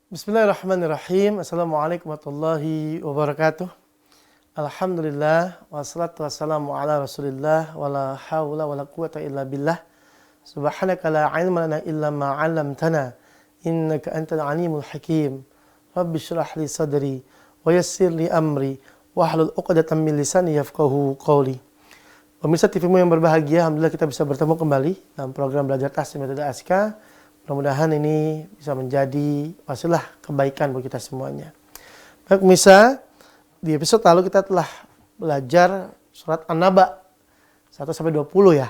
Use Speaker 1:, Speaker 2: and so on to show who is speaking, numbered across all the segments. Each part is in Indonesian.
Speaker 1: Bismillahirrahmanirrahim. Assalamualaikum warahmatullahi wabarakatuh. Alhamdulillah wassalatu wassalamu ala Rasulillah wala haula wala quwata illa billah. Subhanaka la ilma lana illa ma 'allamtana innaka antal alimul hakim. Rabbi shrah li sadri wa yassir li amri wahlul 'uqdatam min lisani yafqahu qawli. Pemirsa TV-mu yang berbahagia, alhamdulillah kita bisa bertemu kembali dalam program Belajar Tahsin Metode Aska. Mudah-mudahan ini bisa menjadi wasilah kebaikan buat kita semuanya. Baik pemirsa, di episode lalu kita telah belajar surat An-Naba 1-20 ya.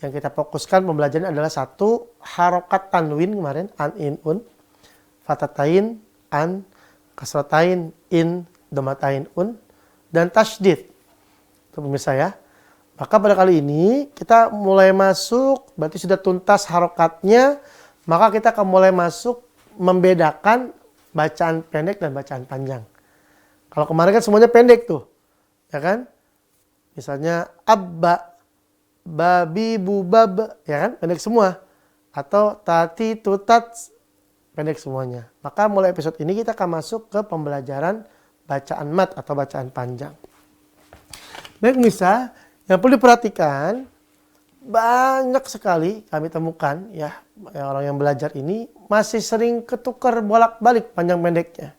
Speaker 1: Yang kita fokuskan pembelajaran adalah satu, harokat tanwin kemarin, an, in, un. Fatatain, an, kasratain, in, domatain, un. Dan tasydid. Itu pemirsa ya. Maka pada kali ini kita mulai masuk, berarti sudah tuntas harokatnya. Maka kita akan mulai masuk membedakan bacaan pendek dan bacaan panjang. Kalau kemarin kan semuanya pendek tuh, ya kan? Misalnya abba, babi, bubab, ya kan? Pendek semua. Atau tati, tutat, pendek semuanya. Maka mulai episode ini kita akan masuk ke pembelajaran bacaan mat atau bacaan panjang. Baik pemirsa, yang perlu diperhatikan, banyak sekali kami temukan ya orang yang belajar ini masih sering ketukar bolak-balik panjang pendeknya.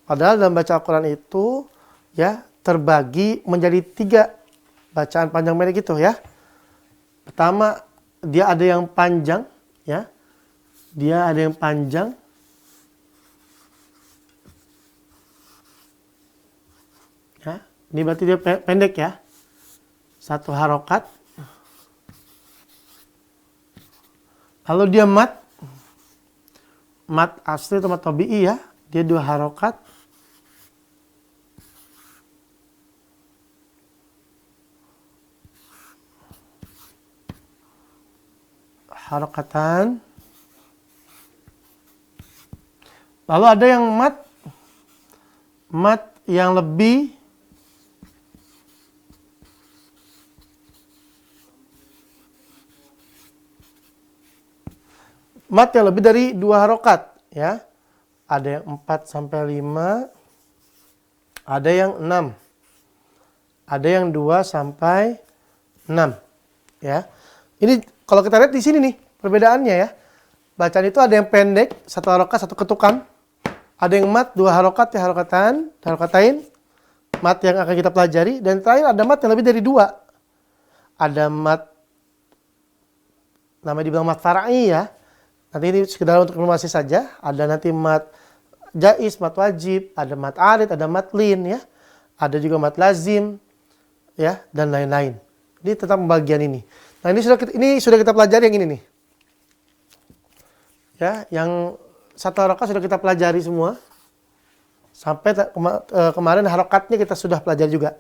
Speaker 1: Padahal dalam baca Al-Quran itu ya terbagi menjadi 3 bacaan panjang pendek itu ya. Pertama, dia ada yang panjang ya. Dia ada yang panjang. Ya, ini berarti dia pendek ya. 1 harokat. Lalu dia mat asli atau mat tabi'i ya, dia 2 harokat. Harokatan. Lalu ada yang mat yang lebih dari 2 harokat ya. Ada yang 4-5, ada yang 6, ada yang 2-6 ya. Ini kalau kita lihat di sini nih perbedaannya ya. Bacaan itu ada yang pendek 1 harokat 1 ketukan, ada yang mat 2 harokat ya, harokatain, mat yang akan kita pelajari, dan terakhir ada mat yang lebih dari 2. Ada mat namanya dibilang mat far'i ya. Nanti ini sekedar untuk informasi saja. Ada nanti mat jaiz, mat wajib, ada mat arid, ada mat lin ya. Ada juga mat lazim ya, dan lain-lain. Ini tentang pembagian ini. Nah, ini sudah kita pelajari yang ini nih. Ya, yang 1 harokat sudah kita pelajari semua. Sampai kemarin harokatnya kita sudah pelajari juga.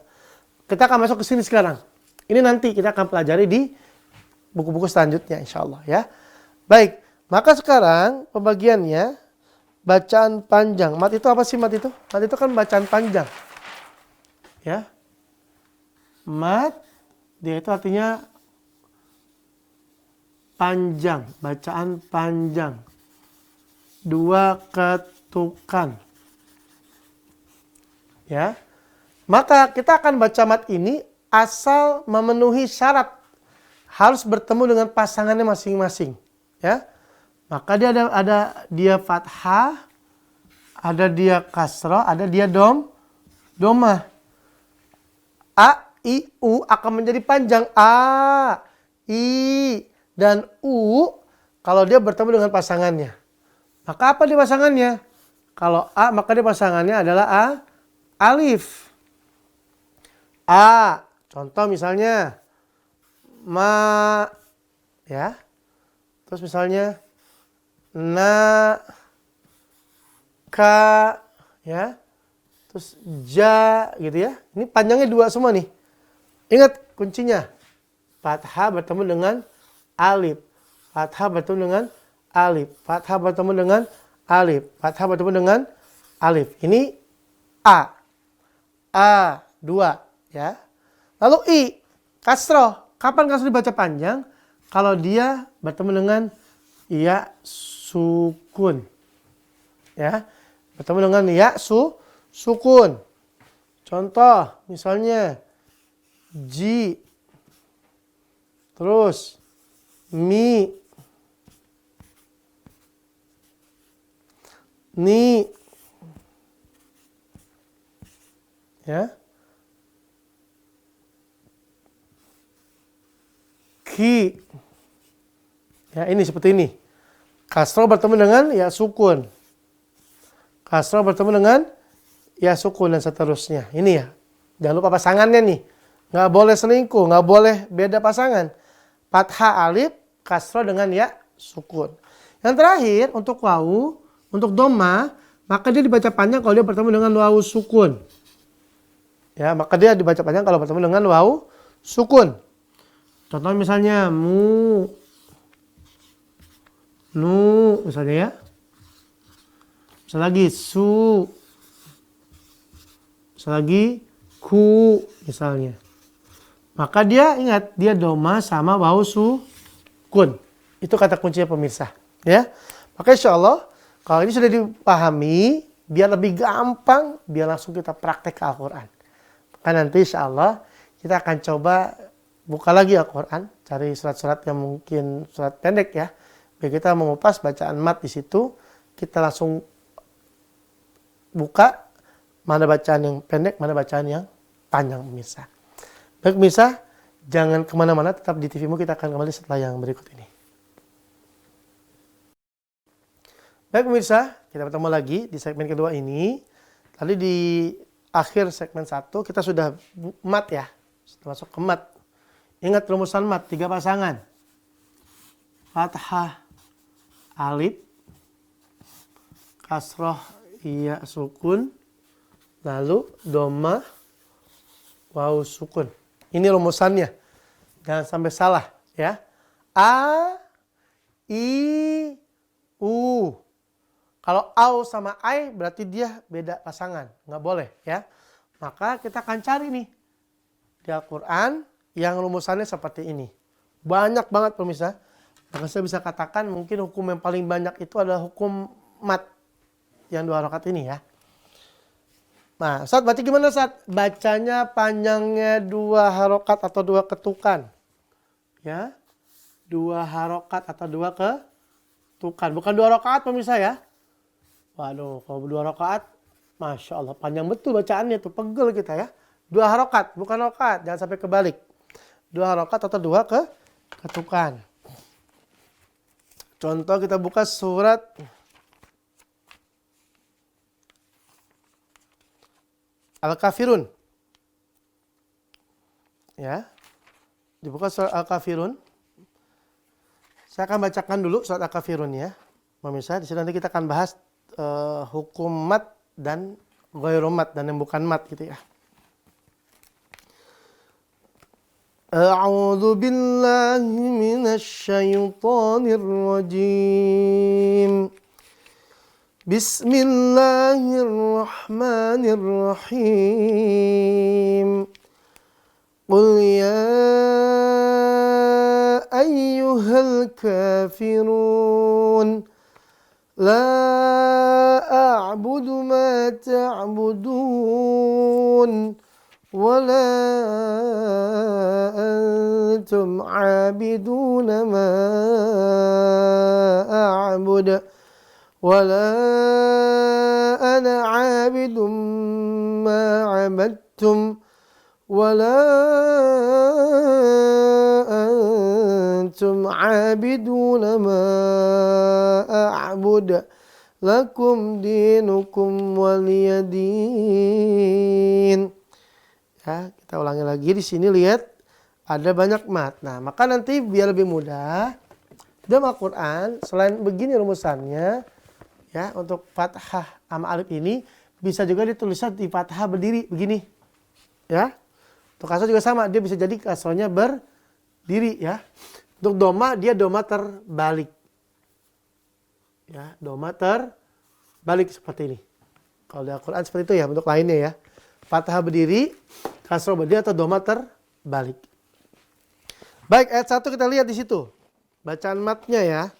Speaker 1: Kita akan masuk ke sini sekarang. Ini nanti kita akan pelajari di buku-buku selanjutnya insyaallah ya. Baik. Maka sekarang pembagiannya bacaan panjang. Mat itu apa sih mat itu? Mat itu kan bacaan panjang. Ya. Mat dia itu artinya panjang, bacaan panjang. 2 ketukan. Ya. Maka kita akan baca mat ini asal memenuhi syarat. Harus bertemu dengan pasangannya masing-masing, ya. Maka dia ada dia fathah, ada dia kasrah, ada dia domah. A, I, U akan menjadi panjang. A, I, dan U kalau dia bertemu dengan pasangannya. Maka apa dia pasangannya? Kalau A, maka dia pasangannya adalah alif. A, contoh misalnya ma, ya. Terus misalnya na, ka, ya, terus ja, gitu ya. Ini panjangnya 2 semua nih. Ingat kuncinya. Fathah bertemu dengan alif. Fathah bertemu dengan alif. Fathah bertemu dengan alif. Fathah bertemu dengan alif. Ini A. A, 2, ya. Lalu I, kasroh. Kapan kasroh dibaca panjang? Kalau dia bertemu dengan ya sukun. Ya, bertemu dengan ya sukun. Contoh misalnya ji, terus mi, ni, ya, ki. Ya, ini seperti ini. Kasroh bertemu dengan ya sukun. Kasroh bertemu dengan ya sukun dan seterusnya. Ini ya. Jangan lupa pasangannya nih. Nggak boleh selingkuh, nggak boleh beda pasangan. Fathah alif, kasroh dengan ya sukun. Yang terakhir untuk wawu, untuk doma, maka dia dibaca panjang kalau dia bertemu dengan wawu sukun. Ya, maka dia dibaca panjang kalau bertemu dengan wawu sukun. Contoh misalnya mu, nu, misalnya ya. Misal lagi su, misal lagi ku, misalnya. Maka dia ingat, dia doma sama wawu sukun. Itu kata kuncinya pemirsa. Ya, maka insya Allah kalau ini sudah dipahami, biar lebih gampang, biar langsung kita praktek ke Al-Quran. Maka nanti insya Allah kita akan coba buka lagi Al-Quran, cari surat-surat yang mungkin surat pendek ya. Biar kita mengupas bacaan mat di situ, kita langsung buka mana bacaan yang pendek, mana bacaan yang panjang pemirsa. Baik pemirsa, jangan kemana-mana, tetap di TV-mu, kita akan kembali setelah yang berikut ini. Baik pemirsa, kita bertemu lagi di segmen kedua ini. Tadi di akhir segmen 1 kita sudah mat ya, sudah masuk ke mat. Ingat rumusan mat, 3 pasangan. Fathah, alif, kasroh, iya sukun, lalu doma, wawu sukun. Ini rumusannya. Jangan sampai salah ya. A, I, U. Kalau au sama ai berarti dia beda pasangan. Nggak boleh ya. Maka kita akan cari nih di Al-Quran yang rumusannya seperti ini. Banyak banget pemirsa. Maka saya bisa katakan mungkin hukum yang paling banyak itu adalah hukum mat yang 2 rakaat ini ya. Nah, Ustaz berarti gimana Ustaz? Bacanya panjangnya 2 harokat atau 2 ketukan. Ya. 2 harokat atau 2 ketukan. Bukan 2 rakaat pemirsa ya. Waduh, kalau 2 rakaat, Masya Allah, panjang betul bacaannya tuh, pegel kita ya. 2 harokat, bukan rakaat, jangan sampai kebalik. 2 harokat atau 2 ketukan. Contoh kita buka surat Al-Kafirun. Ya. Dibuka surat Al-Kafirun. Saya akan bacakan dulu surat Al-Kafirun ya. Pemirsa, di sini nanti kita akan bahas hukum mat dan ghairu mat dan yang bukan mat gitu ya. A'udzu billahi minasy syaithanir rajim. Bismillahirrahmanirrahim. Qul ya ayyuhal kafirun la a'budu ma ta'budun wa la antum 'abiduna ma a'budu wa la ana 'abidun ma 'abadtum wa la antum 'abiduna ma a'budu lakum dinukum waliyadin. Ya, kita ulangi lagi di sini, lihat ada banyak mat. Nah, maka nanti biar lebih mudah dalam Al-Quran selain begini rumusannya ya, untuk fathah sama alif ini bisa juga ditulisnya di fathah berdiri begini. Ya. Untuk kasroh juga sama, dia bisa jadi kasrohnya berdiri ya. Untuk doma dia doma terbalik. Ya, doma terbalik seperti ini. Kalau di Al-Quran seperti itu ya, bentuk lainnya ya. Fathah berdiri, kasroh berdiri atau doma terbalik. Baik, ayat 1 kita lihat di situ. Bacaan matnya ya.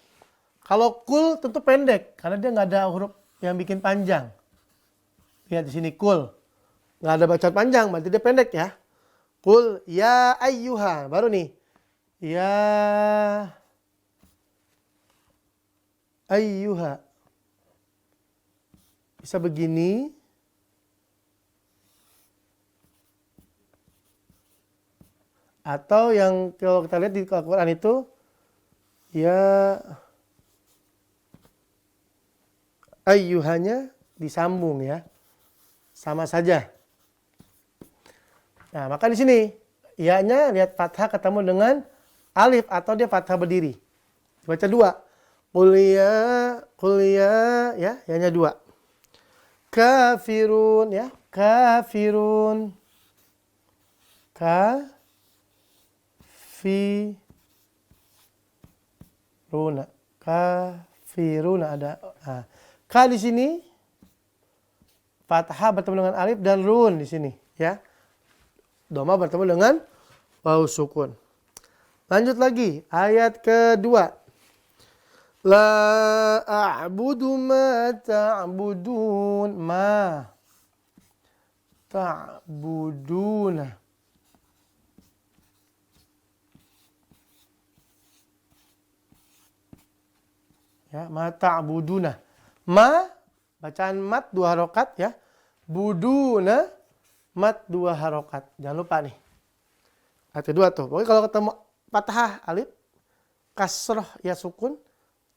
Speaker 1: Kalau kul tentu pendek, karena dia nggak ada huruf yang bikin panjang. Lihat di sini kul. Nggak ada bacaan panjang, berarti dia pendek ya. Kul ya ayyuha. Baru nih. Ya ayyuha. Bisa begini. Atau yang kalau kita lihat di Al-Quran itu. Ya ayyuhanya disambung ya. Sama saja. Nah, maka di sini ya-nya lihat fathah ketemu dengan alif atau dia fathah berdiri. Baca dua. Kuliah ya, ya-nya dua. Kafirun ya, kafirun. Kafiruna. Kafiruna ada. Nah, ka di sini fathah bertemu dengan alif dan run di sini ya. Doma bertemu dengan waw sukun. Lanjut lagi ayat kedua. La a'budu ma ta'budun ma ta'buduna. Ya, ma ta'buduna. Ma bacaan mat 2 harokat ya. Buduna mat 2 harokat. Jangan lupa nih. Ayat kedua tuh. Pokoknya kalau ketemu fathah alif, kasroh ya sukun,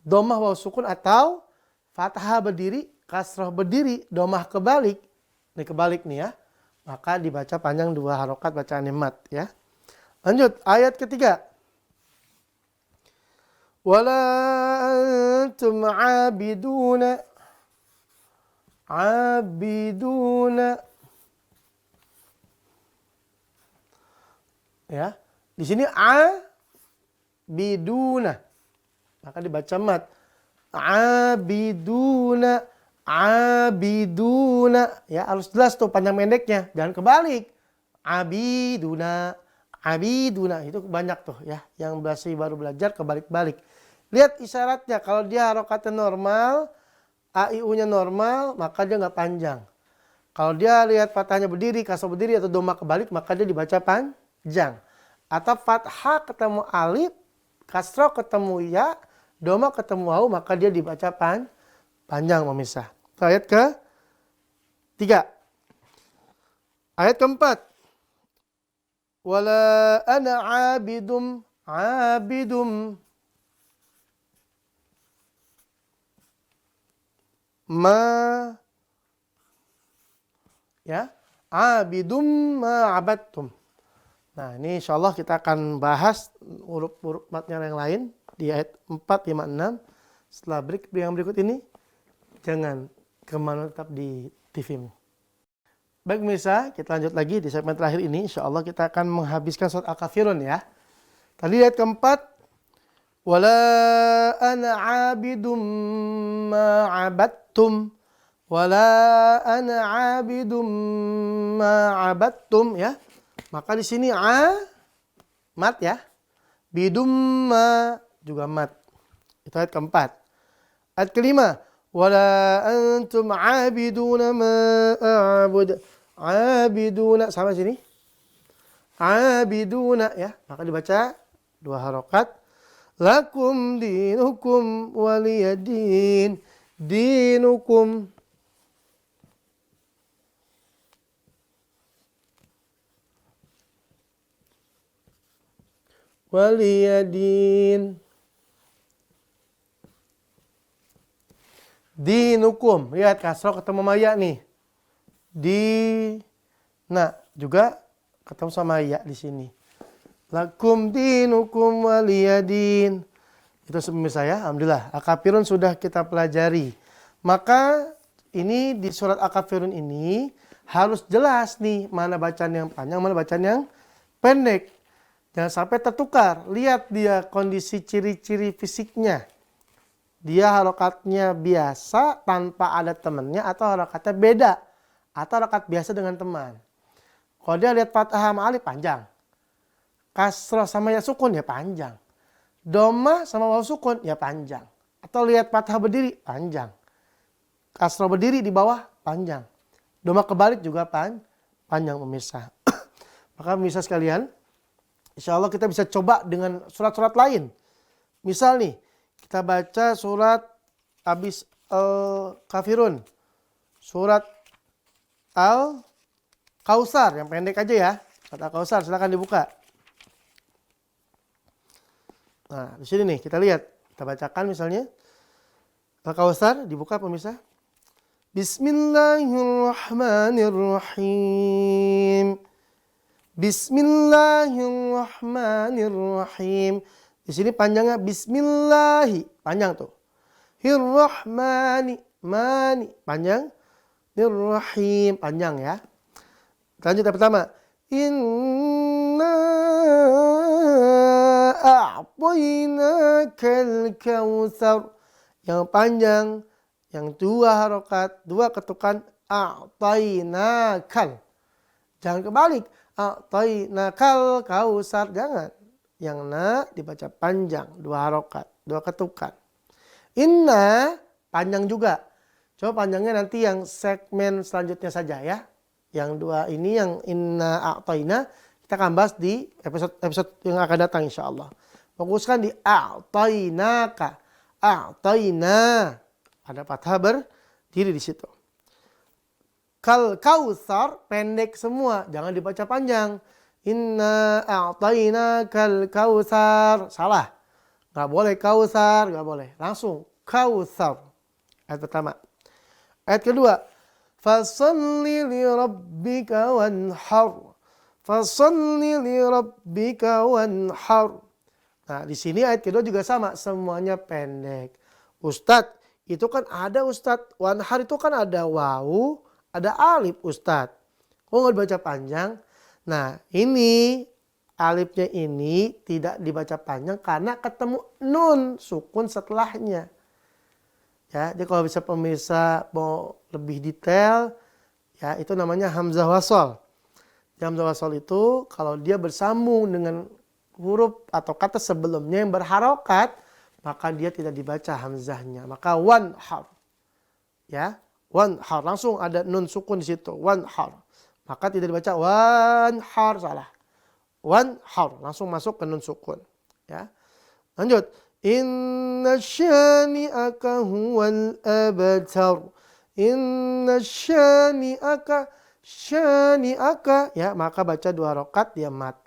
Speaker 1: domah waw sukun atau fathah berdiri, kasroh berdiri, domah kebalik. Ini kebalik nih ya. Maka dibaca panjang 2 harokat bacaan mat ya. Lanjut ayat ketiga. Wala antum abiduna ya. Di sini abiduna. Maka dibaca mat. Abiduna. Ya, harus jelas tuh panjang pendeknya. Jangan kebalik. Abiduna. Itu banyak tuh ya. Yang baru belajar kebalik-balik. Lihat isyaratnya. Kalau dia harokatnya normal, AIU-nya normal, maka dia nggak panjang. Kalau dia lihat fathahnya berdiri, kasroh berdiri, atau doma kebalik, maka dia dibaca panjang. Atau fathah ketemu alif, kasroh ketemu ya, doma ketemu waw, maka dia dibaca panjang memisah. Ayat ke-3. Ayat ke-4. Wala ana abidum ma ya abidum ma abadtum. Nah, ini insyaallah kita akan bahas huruf-huruf matnya yang lain di ayat 4, 5, 6. Setelah yang berikut ini, jangan kemana, tetap di TV-mu. Baik pemirsa, kita lanjut lagi di segmen terakhir ini. Insyaallah kita akan menghabiskan surat Al-Kafirun ya. Tadi ayat keempat, wala ana abidum ma abadtum. Wala ana abidum ma abadtum ya. Maka di sini mat ya. Bidum ma juga mat. Itu ayat keempat. Ayat kelima, wala antum abiduna ma a'bud. Abiduna sama sini. Abiduna ya. Maka dibaca 2 harokat. Lakum dinukum waliyadin. Dinukum. Waliyadin. Dinukum. Lihat kasroh ketemu maya nih. Nah, juga ketemu sama ya di sini. Lakum dinukum waliyadin. Itu pemirsa ya. Alhamdulillah. Al-Kafirun sudah kita pelajari. Maka ini di surat Al-Kafirun ini harus jelas nih mana bacaan yang panjang, mana bacaan yang pendek. Jangan sampai tertukar. Lihat dia kondisi ciri-ciri fisiknya. Dia harokatnya biasa tanpa ada temannya atau harokatnya beda. Atau harokat biasa dengan teman. Kalau dia lihat fathah sama alif panjang. Kasroh sama ya sukun ya panjang. Doma sama waw sukun ya panjang. Atau lihat fathah berdiri panjang. kasroh berdiri di bawah panjang. Doma kebalik juga panjang pemirsa. Maka pemirsa sekalian, insya Allah kita bisa coba dengan surat-surat lain. Misal nih, kita baca surat habis Al-Kafirun, surat Al-Kausar, yang pendek aja ya. Surat Al-Kausar, silakan dibuka. Nah, di sini nih kita lihat, kita bacakan misalnya Al-Kausar, dibuka pemirsa. Bismillahirrahmanirrahim. Bismillahirrahmanirrahim. Di sini panjangnya Bismillahi, panjang tuh. Hirrahmani, mani, panjang. Nirrahim, panjang ya. Lanjut yang pertama. Inna a'tainakal kautsar. Yang panjang, yang 2 harokat, 2 ketukan. A'tainakal. Jangan kebalik. A'tainakal kautsar, jangan. Yang na dibaca panjang, 2 harokat, 2 ketukan. Inna panjang juga. Coba panjangnya nanti yang segmen selanjutnya saja ya. Yang 2 ini yang inna a'taina kita akan bahas di episode yang akan datang insyaallah. Fokuskan di a'tainaka. A'taina. Ada fathah berdiri di situ. Kal kautsar pendek semua, jangan dibaca panjang. Inna a'tainakal kautsar. Salah. Gak boleh kausar, gak boleh. Langsung kausar. Ayat pertama. Ayat kedua. Fasalli li rabbika wanhar. Fasalli li rabbika wanhar. Nah, di sini ayat kedua juga sama, semuanya pendek. Ustadz, itu kan ada Ustadz. Wanhar itu kan ada wawu, ada alif Ustadz. Kok nggak dibaca panjang? Nah, ini alifnya ini tidak dibaca panjang karena ketemu nun sukun setelahnya. Ya, jadi kalau bisa pemirsa mau lebih detail, ya itu namanya hamzah wasol. Hamzah wasol itu kalau dia bersambung dengan huruf atau kata sebelumnya yang berharokat, maka dia tidak dibaca hamzahnya. Maka wanhar, ya wanhar langsung ada nun sukun di situ. Wanhar, maka tidak dibaca wanhar, salah. Wanhar langsung masuk ke nun sukun. Ya, lanjut. Inna syani'aka huwal abtar. Inna syani'aka, ya maka baca 2 harokat dia mat.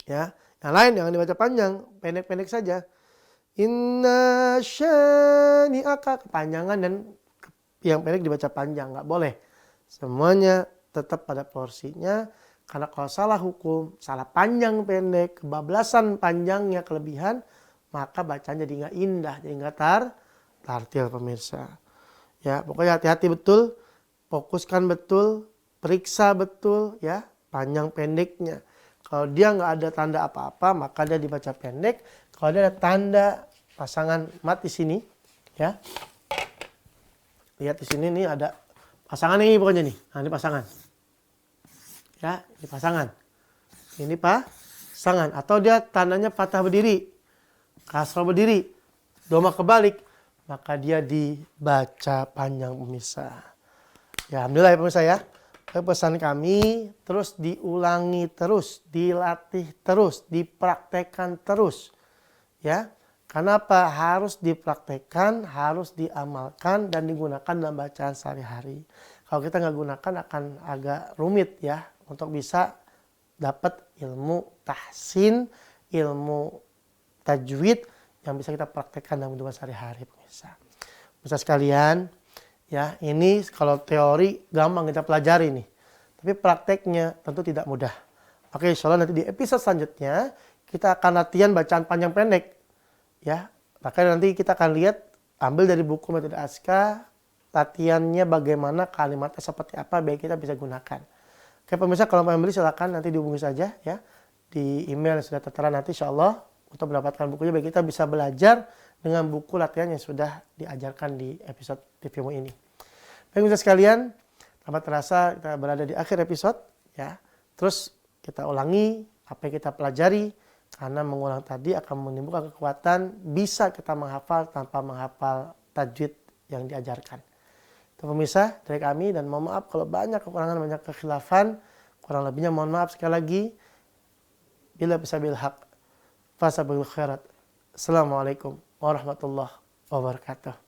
Speaker 1: Ya, yang lain jangan dibaca panjang, pendek-pendek saja. Inna syani'aka, kepanjangan dan yang pendek dibaca panjang, nggak boleh. Semuanya tetap pada porsinya. Karena kalau salah hukum, salah panjang pendek, kebablasan panjangnya kelebihan, maka bacanya jadi nggak indah, jadi nggak tartil pemirsa. Ya, pokoknya hati-hati betul, fokuskan betul, periksa betul ya panjang pendeknya. Kalau dia nggak ada tanda apa-apa, maka dia dibaca pendek. Kalau dia ada tanda pasangan mat di sini, ya. Lihat di sini nih ada pasangan ini pokoknya nih. Nah, ini pasangan. Ya, ini pasangan. Ini pasangan. Atau dia tandanya fathah berdiri, kasroh berdiri, doma kebalik, maka dia dibaca panjang pemirsa. Ya, alhamdulillah ya pemirsa ya. Pesan kami terus diulangi terus, dilatih terus, dipraktekkan terus. Ya. Kenapa harus dipraktekkan, harus diamalkan dan digunakan dalam bacaan sehari-hari. Kalau kita nggak gunakan akan agak rumit ya untuk bisa dapat ilmu tahsin, ilmu tajwid yang bisa kita praktekkan dalam kehidupan sehari-hari pemirsa. Pemirsa sekalian, ya ini kalau teori gampang kita pelajari nih, tapi prakteknya tentu tidak mudah. Oke, insya Allah nanti di episode selanjutnya kita akan latihan bacaan panjang pendek. Ya, makanya nanti kita akan lihat, ambil dari buku Metode Aska, latihannya bagaimana, kalimatnya seperti apa, biar kita bisa gunakan. Oke pemirsa, kalau mau beli silakan nanti dihubungi saja ya di email yang sudah tertera nanti insya Allah untuk mendapatkan bukunya, biar kita bisa belajar dengan buku latihan yang sudah diajarkan di episode TVmu ini. Baik pemirsa sekalian, tanpa terasa kita berada di akhir episode ya. Terus kita ulangi apa yang kita pelajari. Karena mengulang tadi akan menimbulkan kekuatan, bisa kita menghafal tanpa menghafal tajwid yang diajarkan. Itu pemirsa dari kami, dan mohon maaf kalau banyak kekurangan, banyak kekhilafan. Kurang lebihnya mohon maaf sekali lagi. Bila bisa bil haq, fasabil khairat. Assalamualaikum warahmatullahi wabarakatuh.